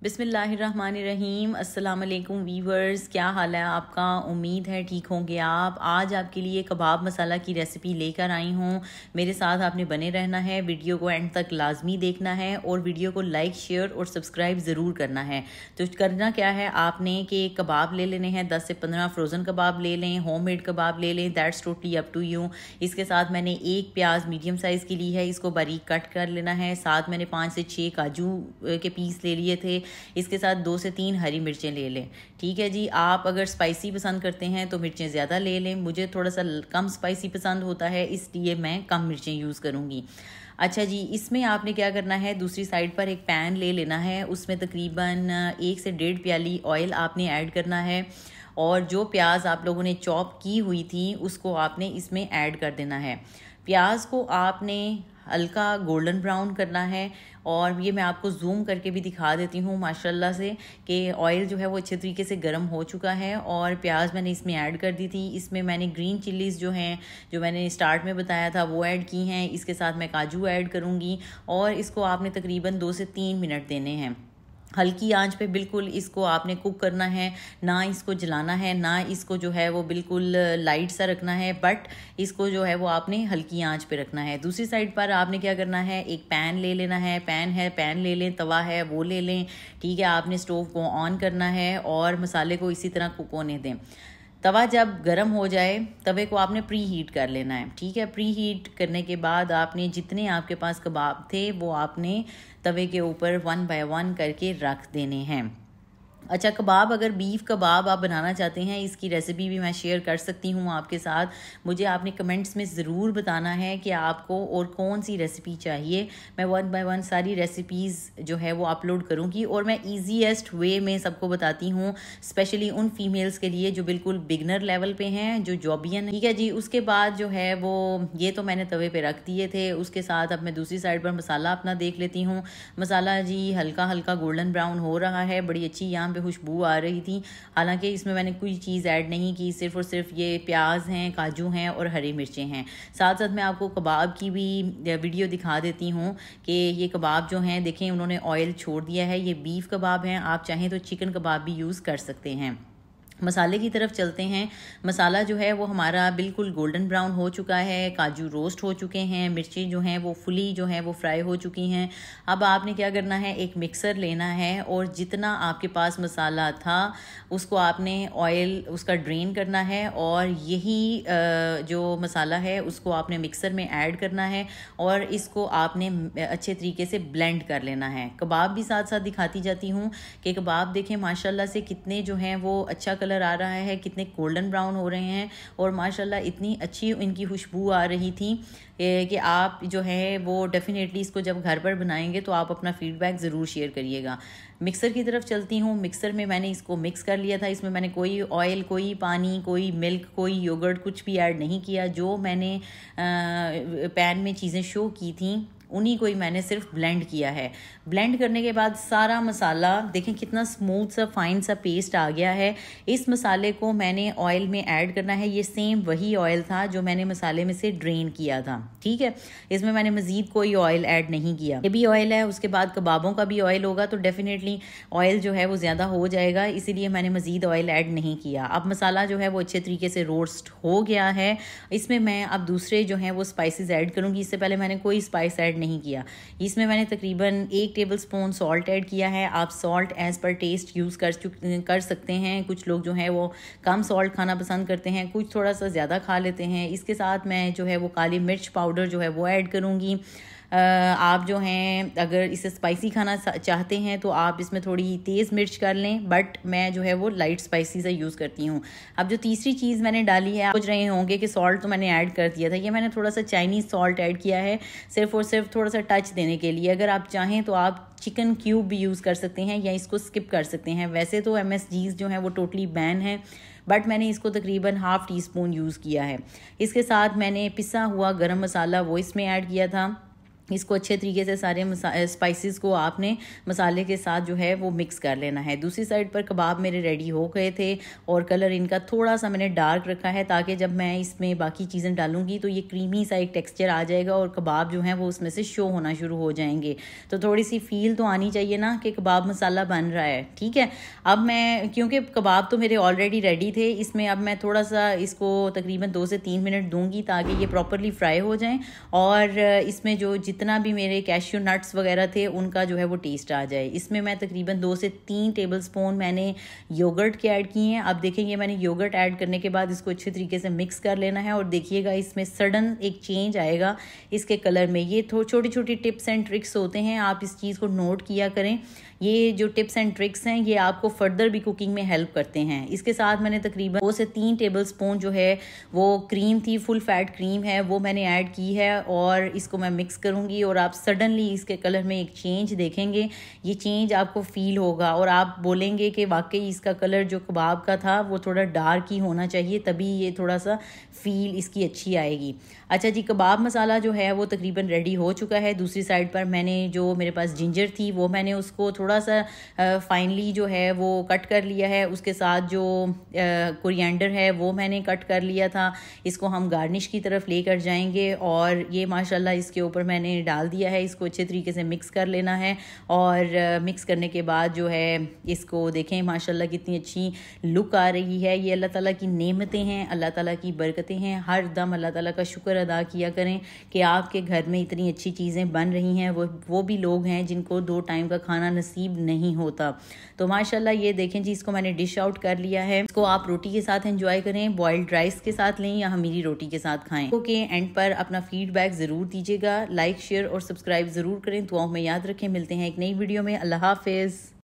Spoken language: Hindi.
बिस्मिल्लाहिर्रहमानिर्रहीम। अस्सलाम वालेकुम वीवर्स, क्या हाल है आपका? उम्मीद है ठीक होंगे आप। आज आपके लिए कबाब मसाला की रेसिपी लेकर आई हूँ। मेरे साथ आपने बने रहना है, वीडियो को एंड तक लाजमी देखना है और वीडियो को लाइक शेयर और सब्सक्राइब ज़रूर करना है। तो करना क्या है आपने कि कबाब ले लेने हैं, 10 से 15 फ्रोज़न कबाब ले लें, होममेड कबाब ले लें, that's totally up to you. इसके साथ मैंने एक प्याज मीडियम साइज़ की ली है, इसको बारीक कट कर लेना है। साथ मैंने 5 से 6 काजू के पीस ले लिए थे। इसके साथ 2 से 3 हरी मिर्चें ले लें। ठीक है जी, आप अगर स्पाइसी पसंद करते हैं तो मिर्चें ज़्यादा ले लें। मुझे थोड़ा सा कम स्पाइसी पसंद होता है, इसलिए मैं कम मिर्चें यूज़ करूँगी। अच्छा जी, इसमें आपने क्या करना है, दूसरी साइड पर एक पैन ले लेना है, उसमें तकरीबन 1 से 1.5 प्याली ऑयल आपने ऐड करना है और जो प्याज आप लोगों ने चॉप की हुई थी उसको आपने इसमें ऐड कर देना है। प्याज को आपने हल्का गोल्डन ब्राउन करना है और ये मैं आपको जूम करके भी दिखा देती हूँ माशाल्लाह से कि ऑयल जो है वो अच्छे तरीके से गर्म हो चुका है और प्याज मैंने इसमें ऐड कर दी थी। इसमें मैंने ग्रीन चिल्लीज़ जो हैं, जो मैंने स्टार्ट में बताया था, वो ऐड की हैं। इसके साथ मैं काजू ऐड करूँगी और इसको आपने तकरीबन 2 से 3 मिनट देने हैं। हल्की आंच पे बिल्कुल इसको आपने कुक करना है, ना इसको जलाना है, ना इसको जो है वो बिल्कुल लाइट सा रखना है, बट इसको जो है वो आपने हल्की आंच पे रखना है। दूसरी साइड पर आपने क्या करना है, एक पैन ले लेना है, पैन ले लें, तवा है वो ले लें। ठीक है, आपने स्टोव को ऑन करना है और मसाले को इसी तरह कुक होने दें। तवा जब गर्म हो जाए, तवे को आपने प्री हीट कर लेना है। ठीक है, प्री हीट करने के बाद आपने जितने आपके पास कबाब थे वो आपने तवे के ऊपर 1 बाय 1 करके रख देने हैं। अच्छा, कबाब अगर बीफ कबाब आप बनाना चाहते हैं, इसकी रेसिपी भी मैं शेयर कर सकती हूँ आपके साथ। मुझे आपने कमेंट्स में ज़रूर बताना है कि आपको और कौन सी रेसिपी चाहिए। मैं 1 बाय 1 सारी रेसिपीज़ जो है वो अपलोड करूँगी और मैं ईजीएस्ट वे में सबको बताती हूँ, स्पेशली उन फीमेल्स के लिए जो बिल्कुल बिगनर लेवल पे हैं, जो जॉबियन। ठीक है जी, उसके बाद जो है वो ये तो मैंने तवे पर रख दिए थे। उसके साथ अब मैं दूसरी साइड पर मसाला अपना देख लेती हूँ। मसाला जी हल्का हल्का गोल्डन ब्राउन हो रहा है, बड़ी अच्छी यहाँ पे खुशबू आ रही थी। हालांकि इसमें मैंने कोई चीज़ ऐड नहीं की, सिर्फ और सिर्फ ये प्याज हैं, काजू हैं और हरी मिर्चें हैं। साथ साथ मैं आपको कबाब की भी वीडियो दिखा देती हूँ कि ये कबाब जो हैं, देखें उन्होंने ऑयल छोड़ दिया है। ये बीफ कबाब हैं, आप चाहें तो चिकन कबाब भी यूज़ कर सकते हैं। मसाले की तरफ चलते हैं। मसाला जो है वो हमारा बिल्कुल गोल्डन ब्राउन हो चुका है, काजू रोस्ट हो चुके हैं, मिर्चें जो हैं वो फुली जो हैं वो फ्राई हो चुकी हैं। अब आपने क्या करना है, एक मिक्सर लेना है और जितना आपके पास मसाला था उसको आपने ऑयल उसका ड्रेन करना है और यही जो मसाला है उसको आपने मिक्सर में ऐड करना है और इसको आपने अच्छे तरीके से ब्लेंड कर लेना है। कबाब भी साथ साथ दिखाती जाती हूँ कि कबाब देखें माशाल्लाह से कितने जो हैं वो अच्छा कलर आ रहा है, कितने गोल्डन ब्राउन हो रहे हैं और माशाल्लाह इतनी अच्छी इनकी खुशबू आ रही थी कि आप जो है वो डेफिनेटली इसको जब घर पर बनाएंगे तो आप अपना फीडबैक ज़रूर शेयर करिएगा। मिक्सर की तरफ चलती हूँ। मिक्सर में मैंने इसको मिक्स कर लिया था। इसमें मैंने कोई ऑयल, कोई पानी, कोई मिल्क, कोई योगर्ट कुछ भी ऐड नहीं किया। जो मैंने पैन में चीज़ें शो की थी उन्हीं को ही मैंने सिर्फ ब्लेंड किया है। ब्लेंड करने के बाद सारा मसाला देखें कितना स्मूथ सा फाइन सा पेस्ट आ गया है। इस मसाले को मैंने ऑयल में ऐड करना है। ये सेम वही ऑयल था जो मैंने मसाले में से ड्रेन किया था। ठीक है, इसमें मैंने मज़ीद कोई ऑयल ऐड नहीं किया। ये भी ऑयल है, उसके बाद कबाबों का भी ऑयल होगा तो डेफिनेटली ऑयल जो है वो ज़्यादा हो जाएगा, इसीलिए मैंने मज़ीद ऑयल ऐड नहीं किया। अब मसाला जो है वो अच्छे तरीके से रोस्ट हो गया है। इसमें मैं अब दूसरे जो हैं वो स्पाइसेस ऐड करूँगी। इससे पहले मैंने कोई स्पाइस ऐड नहीं किया। इसमें मैंने तकरीबन 1 टेबलस्पून सॉल्ट ऐड किया है। आप salt as per taste use कर सकते हैं। कुछ लोग जो हैं वो कम सॉल्ट खाना पसंद करते हैं, कुछ थोड़ा सा ज़्यादा खा लेते हैं। इसके साथ मैं जो है वो काली मिर्च पाउडर जो है वो ऐड करूँगी। आप जो हैं अगर इसे स्पाइसी खाना चाहते हैं तो आप इसमें थोड़ी तेज़ मिर्च कर लें, बट मैं जो है वो लाइट स्पाइसी से यूज़ करती हूँ। अब जो तीसरी चीज़ मैंने डाली है, आप सोच रहे होंगे कि सॉल्ट तो मैंने ऐड कर दिया था। ये मैंने थोड़ा सा चाइनीज़ सॉल्ट ऐड किया है, सिर्फ और सिर्फ थोड़ा सा टच देने के लिए। अगर आप चाहें तो आप चिकन क्यूब भी यूज़ कर सकते हैं या इसको स्किप कर सकते हैं। वैसे तो MSGs जो हैं वो टोटली बैन है, बट मैंने इसको तकरीबन ½ टीस्पून यूज़ किया है। इसके साथ मैंने पिसा हुआ गरम मसाला वो इसमें ऐड किया था। इसको अच्छे तरीके से सारे स्पाइसेस को आपने मसाले के साथ जो है वो मिक्स कर लेना है। दूसरी साइड पर कबाब मेरे रेडी हो गए थे और कलर इनका थोड़ा सा मैंने डार्क रखा है ताकि जब मैं इसमें बाकी चीज़ें डालूंगी तो ये क्रीमी सा एक टेक्सचर आ जाएगा और कबाब जो है वो उसमें से शो होना शुरू हो जाएंगे। तो थोड़ी सी फील तो आनी चाहिए ना कि कबाब मसाला बन रहा है। ठीक है, अब मैं क्योंकि कबाब तो मेरे ऑलरेडी रेडी थे, इसमें अब मैं थोड़ा सा इसको तकरीबन 2 से 3 मिनट दूंगी ताकि ये प्रॉपरली फ्राई हो जाएं और इसमें जो जितना भी मेरे कैश्यू नट्स वगैरह थे उनका जो है वो टेस्ट आ जाए। इसमें मैं तकरीबन 2 से 3 टेबलस्पून मैंने योगर्ट के ऐड किए हैं। अब देखेंगे मैंने योगर्ट ऐड करने के बाद इसको अच्छे तरीके से मिक्स कर लेना है और देखिएगा इसमें सडन एक चेंज आएगा इसके कलर में। ये छोटी छोटी टिप्स एंड ट्रिक्स होते हैं, आप इस चीज़ को नोट किया करें। ये जो टिप्स एंड ट्रिक्स हैं ये आपको फर्दर भी कुकिंग में हेल्प करते हैं। इसके साथ मैंने तकरीबन 2 से 3 टेबलस्पून जो है वो क्रीम थी, फुल फैट क्रीम है, वो मैंने ऐड की है और इसको मैं मिक्स करूँगी और आप सडनली इसके कलर में एक चेंज देखेंगे। ये चेंज आपको फील होगा और आप बोलेंगे कि वाकई इसका कलर जो कबाब का था वो थोड़ा डार्क ही होना चाहिए, तभी ये थोड़ा सा फील इसकी अच्छी आएगी। अच्छा जी, कबाब मसाला जो है वो तकरीबन रेडी हो चुका है। दूसरी साइड पर मैंने जो मेरे पास जिंजर थी वो मैंने उसको थोड़ा सा फाइनली जो है वो कट कर लिया है। उसके साथ जो कोरिएंडर है वो मैंने कट कर लिया था। इसको हम गार्निश की तरफ लेकर जाएंगे और ये माशाल्लाह इसके ऊपर मैंने डाल दिया है। इसको अच्छे तरीके से मिक्स कर लेना है और मिक्स करने के बाद जो है इसको देखें माशाल्लाह कितनी अच्छी लुक आ रही है। ये अल्लाह ताला की नेमतें हैं, अल्लाह ताला की बरकतें हैं। हर दम अल्लाह ताला का शुक्र अदा किया करें कि आपके घर में इतनी अच्छी चीज़ें बन रही हैं। वो भी लोग हैं जिनको 2 टाइम का खाना नसीब नहीं होता। तो माशाल्लाह ये देखें जी, इसको मैंने डिश आउट कर लिया है। इसको आप रोटी के साथ एंजॉय करें, बॉइल्ड राइस के साथ लें या हमीरी रोटी के साथ खाएं। ओके, एंड पर अपना फीडबैक ज़रूर दीजिएगा, लाइक शेयर और सब्सक्राइब ज़रूर करें। दुआओं में याद रखें। मिलते हैं एक नई वीडियो में। अल्लाह हाफिज़।